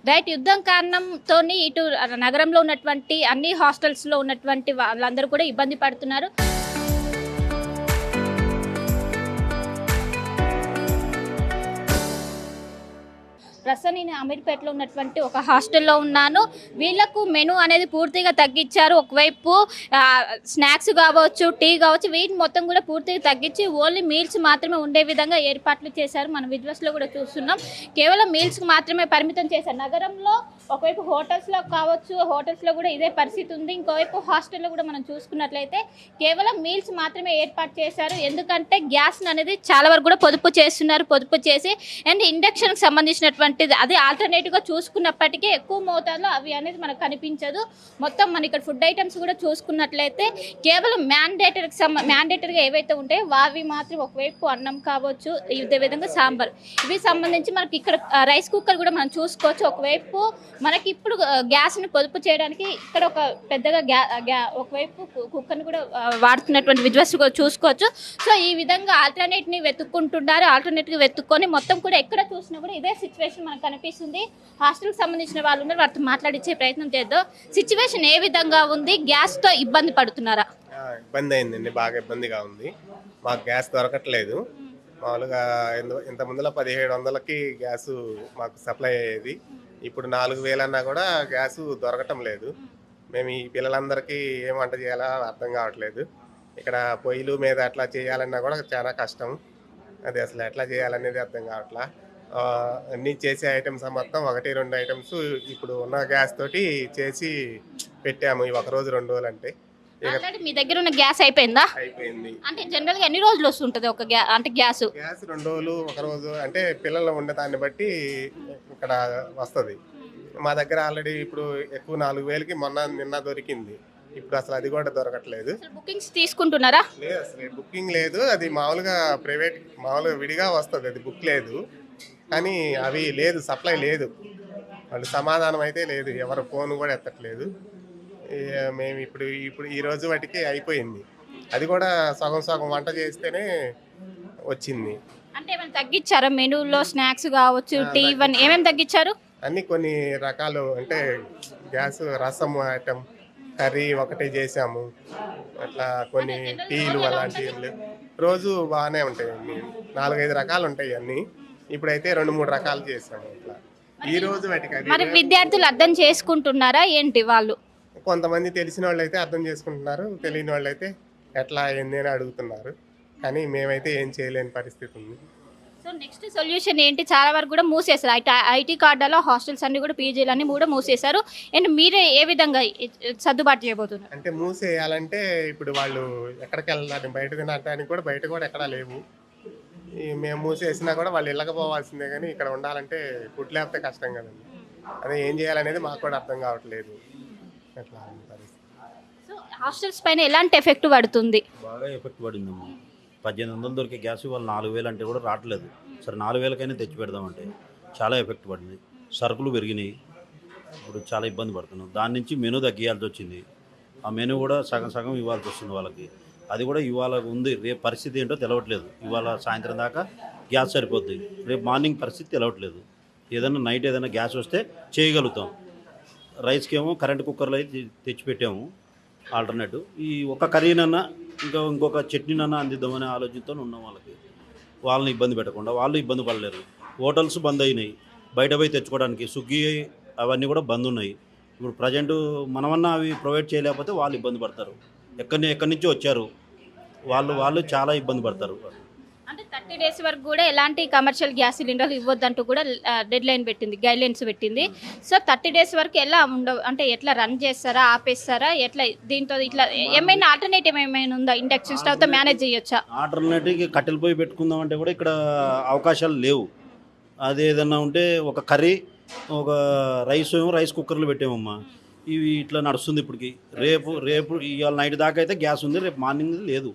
Right. యుద్ధం కారణంతోని ఇటు నగరంలో ఉన్నటువంటి అన్ని హాస్టల్స్‌లో ఉన్నటువంటి వాళ్ళందరూ కూడా ఇబ్బంది పడుతున్నారు. ప్రస్తుతం నేను అమీర్పేటలో ఉన్నటువంటి ఒక హాస్టల్లో ఉన్నాను. వీళ్ళకు మెనూ అనేది పూర్తిగా తగ్గించారు. ఒకవైపు స్నాక్స్ కావచ్చు, టీ కావచ్చు, వీటిని మొత్తం కూడా పూర్తిగా తగ్గించి ఓన్లీ మీల్స్ మాత్రమే ఉండే విధంగా ఏర్పాట్లు చేశారు. మనం విజువల్స్లో కూడా చూస్తున్నాం. కేవలం మీల్స్కి మాత్రమే పరిమితం చేశారు. నగరంలో ఒకవైపు హోటల్స్లో కావచ్చు, హోటల్స్లో కూడా ఇదే పరిస్థితి ఉంది. ఇంకోవైపు హాస్టల్లో కూడా మనం చూసుకున్నట్లయితే కేవలం మీల్స్ మాత్రమే ఏర్పాటు చేశారు. ఎందుకంటే గ్యాస్ అనేది చాలా వరకు కూడా పొదుపు చేస్తున్నారు. పొదుపు చేసి అండ్ ఇండక్షన్కి సంబంధించినటువంటి అది ఆల్టర్నేటివ్గా చూసుకున్నప్పటికీ ఎక్కువ మోతాదులో అవి అనేది మనకు కనిపించదు. మొత్తం మన ఇక్కడ ఫుడ్ ఐటమ్స్ కూడా చూసుకున్నట్లయితే కేవలం మ్యాండేటరీగా ఏవైతే ఉంటాయో అవి మాత్రం ఒకవైపు అన్నం కావచ్చు, ఇదే విధంగా సాంబార్, ఇవి సంబంధించి మనకి ఇక్కడ రైస్ కుక్కర్ కూడా మనం చూసుకోవచ్చు. ఒకవైపు మనకి ఇప్పుడు గ్యాస్ని పొదుపు చేయడానికి ఇక్కడ ఒక పెద్దగా ఒకవైపు కుక్కర్ని కూడా వాడుతున్నటువంటి విజువల్స్ కూడా చూసుకోవచ్చు. సో ఈ విధంగా ఆల్టర్నేట్ని వెతుక్కుంటున్నారు. ఆల్టర్నేట్గా వెతుక్కొని మొత్తం కూడా ఎక్కడ చూసినా కూడా ఇదే సిచ్యువేషన్ మనకు కనిపిస్తుంది. హాస్టల్కి సంబంధించిన వాళ్ళు ఉన్నారు, వారితో మాట్లాడించే ప్రయత్నం చేద్దాం. సిచ్యువేషన్ ఏ విధంగా ఉంది? గ్యాస్తో ఇబ్బంది పడుతున్నారా? ఇబ్బంది అయిందండి, బాగా ఇబ్బందిగా ఉంది. మాకు గ్యాస్ దొరకట్లేదు. మామూలుగా ఇంత ముందులో 1700కి గ్యాసు మాకు సప్లై అయ్యేది. ఇప్పుడు 4000 అన్నా కూడా గ్యాసు దొరకటం లేదు. మేము ఈ పిల్లలందరికీ ఏం వంట చేయాలో అర్థం కావట్లేదు. ఇక్కడ పొయ్యిలు మీద ఎట్లా చేయాలన్నా కూడా చాలా కష్టం. అది అసలు ఎట్లా చేయాలనేది అర్థం కావట్లా. అన్నీ చేసే ఐటమ్స్ మొత్తం 1-2 ఐటమ్స్ ఇప్పుడు ఉన్న గ్యాస్ తోటి చేసి పెట్టాము. ఈ 1 రోజు 2 రోజులు అంటే మీ దగ్గర ఉన్న గ్యాస్ అయిపోయిందా? అయిపోయింది. అంటే జనరల్ గా ఎన్ని రోజులు వస్తుంటది ఒక అంటే గ్యాస్ 2 రోజులు 1 రోజు అంటే పిల్లలు ఉండే దాన్ని బట్టి ఇక్కడ వస్తుంది. మా దగ్గర ఆల్రెడీ ఇప్పుడు ఎక్కువ 4000కి నిన్న దొరికింది. ఇప్పుడు అసలు అది కూడా దొరకట్లేదు. బుకింగ్స్ తీసుకుంటున్నారా? లేదు, అసలు బుకింగ్ లేదు. అది మామూలుగా ప్రైవేట్ మామూలుగా విడిగా వస్తుంది, అది బుక్ లేదు. కానీ అవి లేదు, సప్లై లేదు. వాళ్ళు సమాధానం అయితే లేదు, ఎవరు ఫోన్ కూడా ఎత్తట్లేదు. మేము ఇప్పుడు ఈ రోజు వాటికి అయిపోయింది. అది కూడా సగం వంట చేస్తేనే వచ్చింది. అంటే ఏమైనా తగ్గించారా మెనూలో? స్నాక్స్ కావచ్చు, టీ, ఇవన్నీ ఏమేమి తగ్గించారు? అన్ని కొన్ని రకాలు అంటే గ్యాస్, రసం ఐటమ్, కర్రీ ఒకటే చేసాము. అట్లా కొన్ని టీలు అలాంటివి రోజు బాగానే ఉంటాయి. 4-5 రకాలు ఉంటాయి అన్నీ. ఇప్పుడైతే 2-3 రకాలు చేసాము. ఇట్లా ఈ రోజు మరి విద్యార్థులు అర్థం చేసుకుంటున్నారా ఏంటి? వాళ్ళు కొంతమంది తెలిసిన వాళ్ళు అయితే అర్థం చేసుకుంటున్నారు, తెలియని వాళ్ళు అయితే ఎట్లా ఏంది అని అడుగుతున్నారు. కానీ మేమైతే ఏం చేయలేని పరిస్థితి ఉంది. సో నెక్స్ట్ సొల్యూషన్ ఏంటి? చాలా వరకు కూడా మూసేశారు. ఐటీ కార్డులో హాస్టల్స్ అన్ని కూడా, పీజీలు అన్ని కూడా మూసేశారు. అండ్ మీరే ఏ విధంగా సర్దుబాటు చేయబోతున్నారు? అంటే మూసేయాలంటే ఇప్పుడు వాళ్ళు ఎక్కడికి వెళ్ళాలి, బయట తినడానికి కూడా బయట కూడా ఎక్కడా లేవు. మేము మూసేసినా కూడా వాళ్ళు వెళ్ళకపోవాల్సిందే. కానీ ఇక్కడ ఉండాలంటే ఫుడ్ లేకపోతే కష్టం కదండి. అదే ఏం చేయాలనేది మాకు కూడా అర్థం కావట్లేదు. అట్లా సో హాస్టల్స్ పైన ఎలాంటి ఎఫెక్ట్ పడుతుంది? బాగా ఎఫెక్ట్ పడిందమ్మా. 1800 దొరికే గ్యాస్ వాళ్ళు 4000 అంటే కూడా రావట్లేదు. సరే 4000కైనా తెచ్చి పెడదామంటే చాలా ఎఫెక్ట్ పడింది. సరుకులు పెరిగినాయి. ఇప్పుడు చాలా ఇబ్బంది పడుతున్నాం. దాని నుంచి మెనూ తగ్గియాల్సి వచ్చింది. ఆ మెనూ కూడా సగం ఇవ్వాల్సి వస్తుంది వాళ్ళకి. అది కూడా ఇవాళ ఉంది, రేపు పరిస్థితి ఏంటో తెలవట్లేదు. ఇవాళ సాయంత్రం దాకా గ్యాస్ సరిపోద్ది, రేపు మార్నింగ్ పరిస్థితి తెలవట్లేదు. ఏదైనా నైట్ ఏదైనా గ్యాస్ వస్తే చేయగలుగుతాం. రైస్కి ఏమో కరెంట్ కుక్కర్లో అయితే తెచ్చిపెట్టాము ఆల్టర్నేటివ్. ఈ ఒక కర్రీనన్నా ఇంకొక చట్నీనన్నా అందిద్దామనే ఆలోచనతో ఉన్నాం. వాళ్ళని ఇబ్బంది పెట్టకుండా వాళ్ళు ఇబ్బంది పడలేరు. హోటల్స్ బంద్ అయినాయి, బయట పోయి తెచ్చుకోవడానికి స్విగ్గీ అవన్నీ కూడా బంద్ ఉన్నాయి. ఇప్పుడు ప్రజెంట్ మనమన్నా అవి ప్రొవైడ్ చేయలేకపోతే వాళ్ళు ఇబ్బంది పడతారు. ఎక్కడి నుంచో వచ్చారు వాళ్ళు చాలా ఇబ్బంది పడతారు. అంటే 30 days వరకు కూడా ఎలాంటి కమర్షియల్ గ్యాస్ సిలిండర్లు ఇవ్వద్దంటూ కూడా డెడ్ లైన్ పెట్టింది, గైడ్ లైన్స్ పెట్టింది. సో 30 days వరకు ఎలా ఉండవు అంటే ఎట్లా రన్ చేస్తారా, ఆపేస్తారా, ఎట్లా దీంతో ఇట్లా ఏమైనా ఆల్టర్నేటివ్ ఏమైనా ఉందా? ఇండక్షన్ స్టవ్తో మేనేజ్ చేయొచ్చా? ఆల్టర్నేటివ్ కట్టెలు పోయి పెట్టుకుందాం అంటే కూడా ఇక్కడ అవకాశాలు లేవు. అది ఏదన్నా ఉంటే ఒక కర్రీ, ఒక రైస్ కుక్కర్లు పెట్టామమ్మా. ఇవి ఇట్లా నడుస్తుంది ఇప్పటికి. రేపు ఇవాళ నైట్ దాకా అయితే గ్యాస్ ఉంది, రేపు మార్నింగ్ లేదు.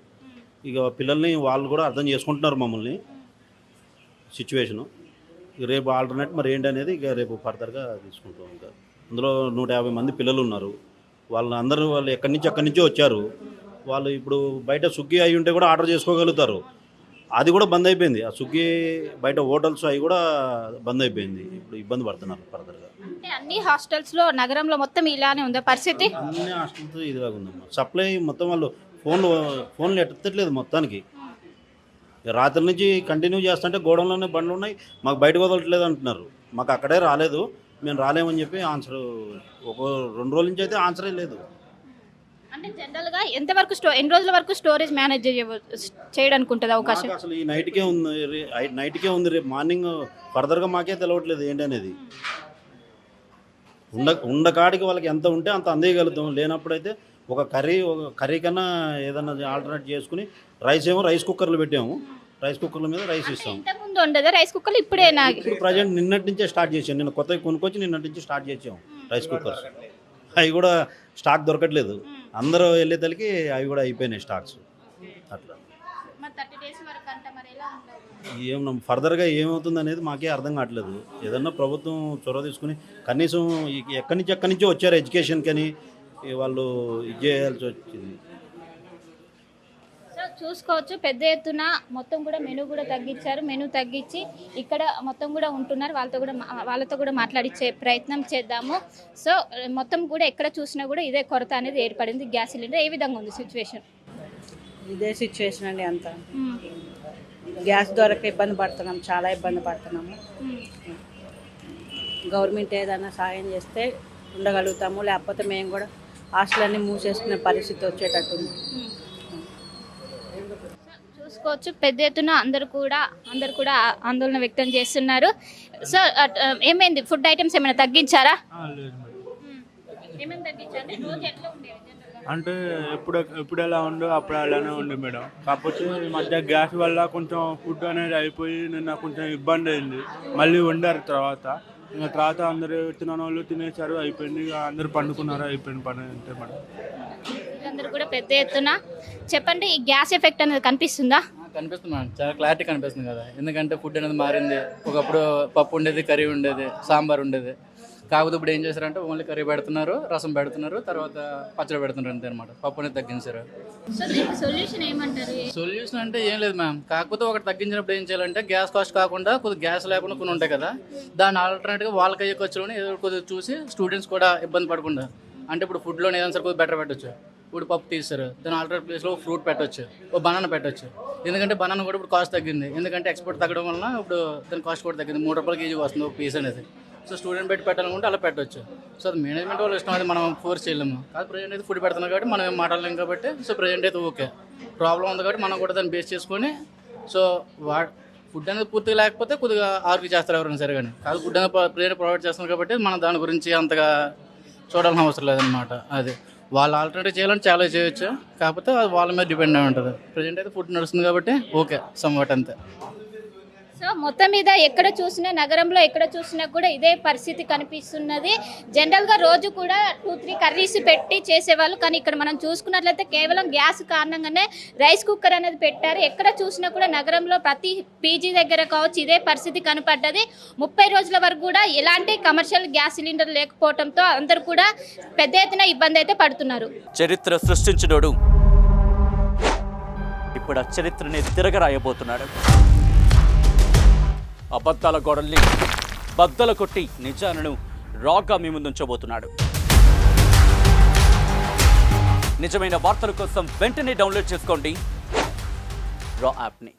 ఇక పిల్లల్ని వాళ్ళు కూడా అర్థం చేసుకుంటున్నారు మమ్మల్ని సిచ్యువేషను. రేపు ఆల్టర్నేట్ మరి ఏంటి అనేది ఇక రేపు ఫర్దర్గా తీసుకుంటాం. ఇంకా అందులో 150 మంది పిల్లలు ఉన్నారు. వాళ్ళు ఎక్కడి నుంచో వచ్చారు. వాళ్ళు ఇప్పుడు బయట స్విగ్గీ అయి ఉంటే కూడా ఆర్డర్ చేసుకోగలుగుతారు. అది కూడా బంద్ అయిపోయింది. ఆ స్విగ్గీ బయట హోటల్స్ అవి కూడా బంద్ అయిపోయింది. ఇప్పుడు ఇబ్బంది పడుతున్నారు ఫర్దర్గా. అంటే అన్ని హాస్టల్స్లో నగరంలో మొత్తం ఇలానే ఉందా పరిస్థితి? అన్ని హాస్టల్స్ ఇదిగా ఉందమ్మా. సప్లై మొత్తం వాళ్ళు ఫోన్లు ఎత్తట్లేదు మొత్తానికి. రాత్రి నుంచి కంటిన్యూ చేస్తుంటే గోడంలోనే బండ్లు ఉన్నాయి, మాకు బయటకు వదలట్లేదు అంటున్నారు. మాకు అక్కడే రాలేదు, మేము రాలేమని చెప్పి ఆన్సర్ ఒక 2 రోజుల నుంచి అయితే ఆన్సరే లేదు. అంటే జనరల్గా ఎంతవరకు ఎన్ని రోజుల వరకు స్టోరేజ్ మేనేజ్ చేయడానికి ఉంటుంది అవకాశం? మాకు అసలు ఈ నైట్కే ఉంది రేపు మార్నింగ్ ఫర్దర్గా మాకే తెలవట్లేదు ఏంటి అనేది. ఉండ కాడికి వాళ్ళకి ఎంత ఉంటే అంత అందేయగలుగుతాం. లేనప్పుడైతే ఒక కర్రీ కన్నా ఏదన్నా ఆల్టర్నేట్ చేసుకుని రైస్ కుక్కర్లు పెట్టాము. రైస్ కుక్కర్ల మీద రైస్ ఇస్తాము. ఇంతకుముందు ఉండదా రైస్ కుక్కర్లు? ఇప్పుడే ఇప్పుడు ప్రజెంట్ నిన్నటి నుంచే స్టార్ట్ చేసాం. నిన్న కొత్తగా కొనుక్కొచ్చి నిన్నటి నుంచి స్టార్ట్ చేసాం రైస్ కుక్కర్స్. అవి కూడా స్టాక్ దొరకట్లేదు. అందరూ వెళ్ళేతలకి అవి కూడా అయిపోయినాయి స్టాక్స్. అట్లా ఏం ఫర్దర్గా ఏమవుతుంది అనేది మాకే అర్థం కావట్లేదు. ఏదన్నా ప్రభుత్వం చొరవ తీసుకుని కనీసం ఎక్కడి నుంచో వచ్చారు ఎడ్యుకేషన్కి అని వాళ్ళు ఇది చేయాల్సి వచ్చింది. సో చూసుకోవచ్చు, పెద్ద ఎత్తున మొత్తం కూడా మెనూ కూడా తగ్గించారు. మెనూ తగ్గించి ఇక్కడ మొత్తం కూడా ఉంటున్నారు. వాళ్ళతో కూడా మాట్లాడించే ప్రయత్నం చేద్దాము. సో మొత్తం కూడా ఎక్కడ చూసినా కూడా ఇదే కొరత అనేది ఏర్పడింది. గ్యాస్ సిలిండర్ ఏ విధంగా ఉంది సిచ్యువేషన్? ఇదే సిచ్యువేషన్ అండి. అంతా గ్యాస్ దొరక ఇబ్బంది పడుతున్నాం, చాలా ఇబ్బంది పడుతున్నాము. గవర్నమెంట్ ఏదైనా సాయం చేస్తే ఉండగలుగుతాము, లేకపోతే మేము కూడా హాస్టల్ మూసేసుకునే పరిస్థితి వచ్చేటట్టుంది. చూసుకోవచ్చు, పెద్ద ఎత్తున అందరు కూడా ఆందోళన వ్యక్తం చేస్తున్నారు. సో ఏమైంది, ఫుడ్ ఐటమ్స్ ఏమైనా తగ్గించారా? ఏమైనా తగ్గించారు? రోజు ఎట్లా ఉండేది? అంటే ఎప్పుడు ఎలా ఉందో అప్పుడు అలానే ఉంది మేడం. కాకపోతే ఈ మధ్య గ్యాస్ వల్ల కొంచెం ఫుడ్ అనేది అయిపోయి నిన్న కొంచెం ఇబ్బంది అయింది. మళ్ళీ వండారు తర్వాత అందరూ తినని వాళ్ళు తినేసారు, అయిపోయింది. ఇక అందరూ పండుకున్నారు, అయిపోయింది పని అంతే మేడం. అందరూ కూడా పెద్ద ఎత్తున చెప్పండి, ఈ గ్యాస్ ఎఫెక్ట్ అనేది కనిపిస్తుందా? కనిపిస్తుంది మేడం, చాలా క్లారిటీ కనిపిస్తుంది కదా. ఎందుకంటే ఫుడ్ అనేది మారింది. ఒకప్పుడు పప్పు ఉండేది, కర్రీ ఉండేది, సాంబార్ ఉండేది. కాకపోతే ఇప్పుడు ఏం చేశారంటే ఓన్లీ కర్రీ పెడుతున్నారు, రసం పెడుతున్నారు, తర్వాత పచ్చడి పెడుతున్నారు అంతే అనమాట. పప్పు అనేది తగ్గించారు. సొల్యూషన్ ఏమంటారు? సొల్యూషన్ అంటే ఏం లేదు మ్యామ్. కాకపోతే ఒకటి తగ్గించినప్పుడు ఏం చేయాలంటే గ్యాస్ కాస్ట్ కాకుండా కొద్దిగా గ్యాస్ లేకుండా కొన్ని ఉంటాయి కదా, దాని ఆల్టర్నేట్గా వాళ్ళకి అయ్యే ఖర్చులోనే ఏదో కొద్దిగా చూసి స్టూడెంట్స్ కూడా ఇబ్బంది పడకుండా, అంటే ఇప్పుడు ఫుడ్లో ఏదైనా సరే కొద్దిగా బెటర్ పెట్టచ్చు. ఇప్పుడు పప్పు తీస్తారు, దాని ఆల్టర్నేట్ ప్లేస్లో ఫ్రూట్ పెట్టవచ్చు, ఓ బనానా పెట్టవచ్చు. ఎందుకంటే బనానా కూడా ఇప్పుడు కాస్ట్ తగ్గింది. ఎందుకంటే ఎక్స్పోర్ట్ తగ్గడం వలన ఇప్పుడు దాని కాస్ట్ కూడా తగ్గింది. 3 రూపాయల కేజీ వస్తుంది ఒక పీస్ అనేది. సో స్టూడెంట్ పెట్టాలనుకుంటే అలా పెట్టవచ్చు. సో అది మేనేజ్మెంట్ వాళ్ళు ఇష్టం, అది మనం ఫోర్స్ చేయలేము. కాదు ప్రజెంట్ అయితే ఫుడ్ పెడుతున్నాం కాబట్టి మనం ఏం మాట్లాడలేము కాబట్టి, సో ప్రజెంట్ అయితే ఓకే. ప్రాబ్లం ఉంది కాబట్టి మనం కూడా దాన్ని బేస్ చేసుకొని, సో ఫుడ్ అనేది పూర్తిగా లేకపోతే కొద్దిగా ఆర్గ్యూ చేస్తారు ఎవరైనా సరే. కానీ కాదు ఫుడ్ అనేది ప్రజెంట్ ప్రొవైడ్ చేస్తున్నారు కాబట్టి మనం దాని గురించి అంతగా చూడాల్సిన అవసరం లేదనమాట. అది వాళ్ళు ఆల్టర్నేటివ్ చేయాలంటే చాలా చేయొచ్చు, కాకపోతే అది వాళ్ళ మీద డిపెండ్ అయి ఉంటుంది. ప్రజెంట్ అయితే ఫుడ్ నడుస్తుంది కాబట్టి ఓకే సమ్వాట్ అంతే. సో మొత్తం మీద ఎక్కడ చూసినా నగరంలో ఎక్కడ చూసినా కూడా ఇదే పరిస్థితి కనిపిస్తున్నది. జనరల్గా రోజు కూడా 2-3 కర్రీస్ పెట్టి చేసేవాళ్ళు, కానీ ఇక్కడ మనం చూసుకున్నట్లయితే కేవలం గ్యాస్ కారణంగానే రైస్ కుక్కర్ అనేది పెట్టారు. ఎక్కడ చూసినా కూడా నగరంలో ప్రతి పీజీ దగ్గర కావచ్చు ఇదే పరిస్థితి కనపడ్డది. 30 రోజుల వరకు కూడా ఎలాంటి కమర్షియల్ గ్యాస్ సిలిండర్ లేకపోవడంతో అందరూ కూడా పెద్ద ఎత్తున ఇబ్బంది అయితే పడుతున్నారు. చరిత్ర సృష్టించినోడు ఇప్పుడు ఆ చరిత్రని తిరగరాయబోతున్నాడు. అబద్ధాల గోడల్ని బద్దలు కొట్టి నిజాలను రాగా మీ ముందుంచబోతున్నాడు. నిజమైన వార్తల కోసం వెంటనే డౌన్లోడ్ చేసుకోండి రా యాప్ని.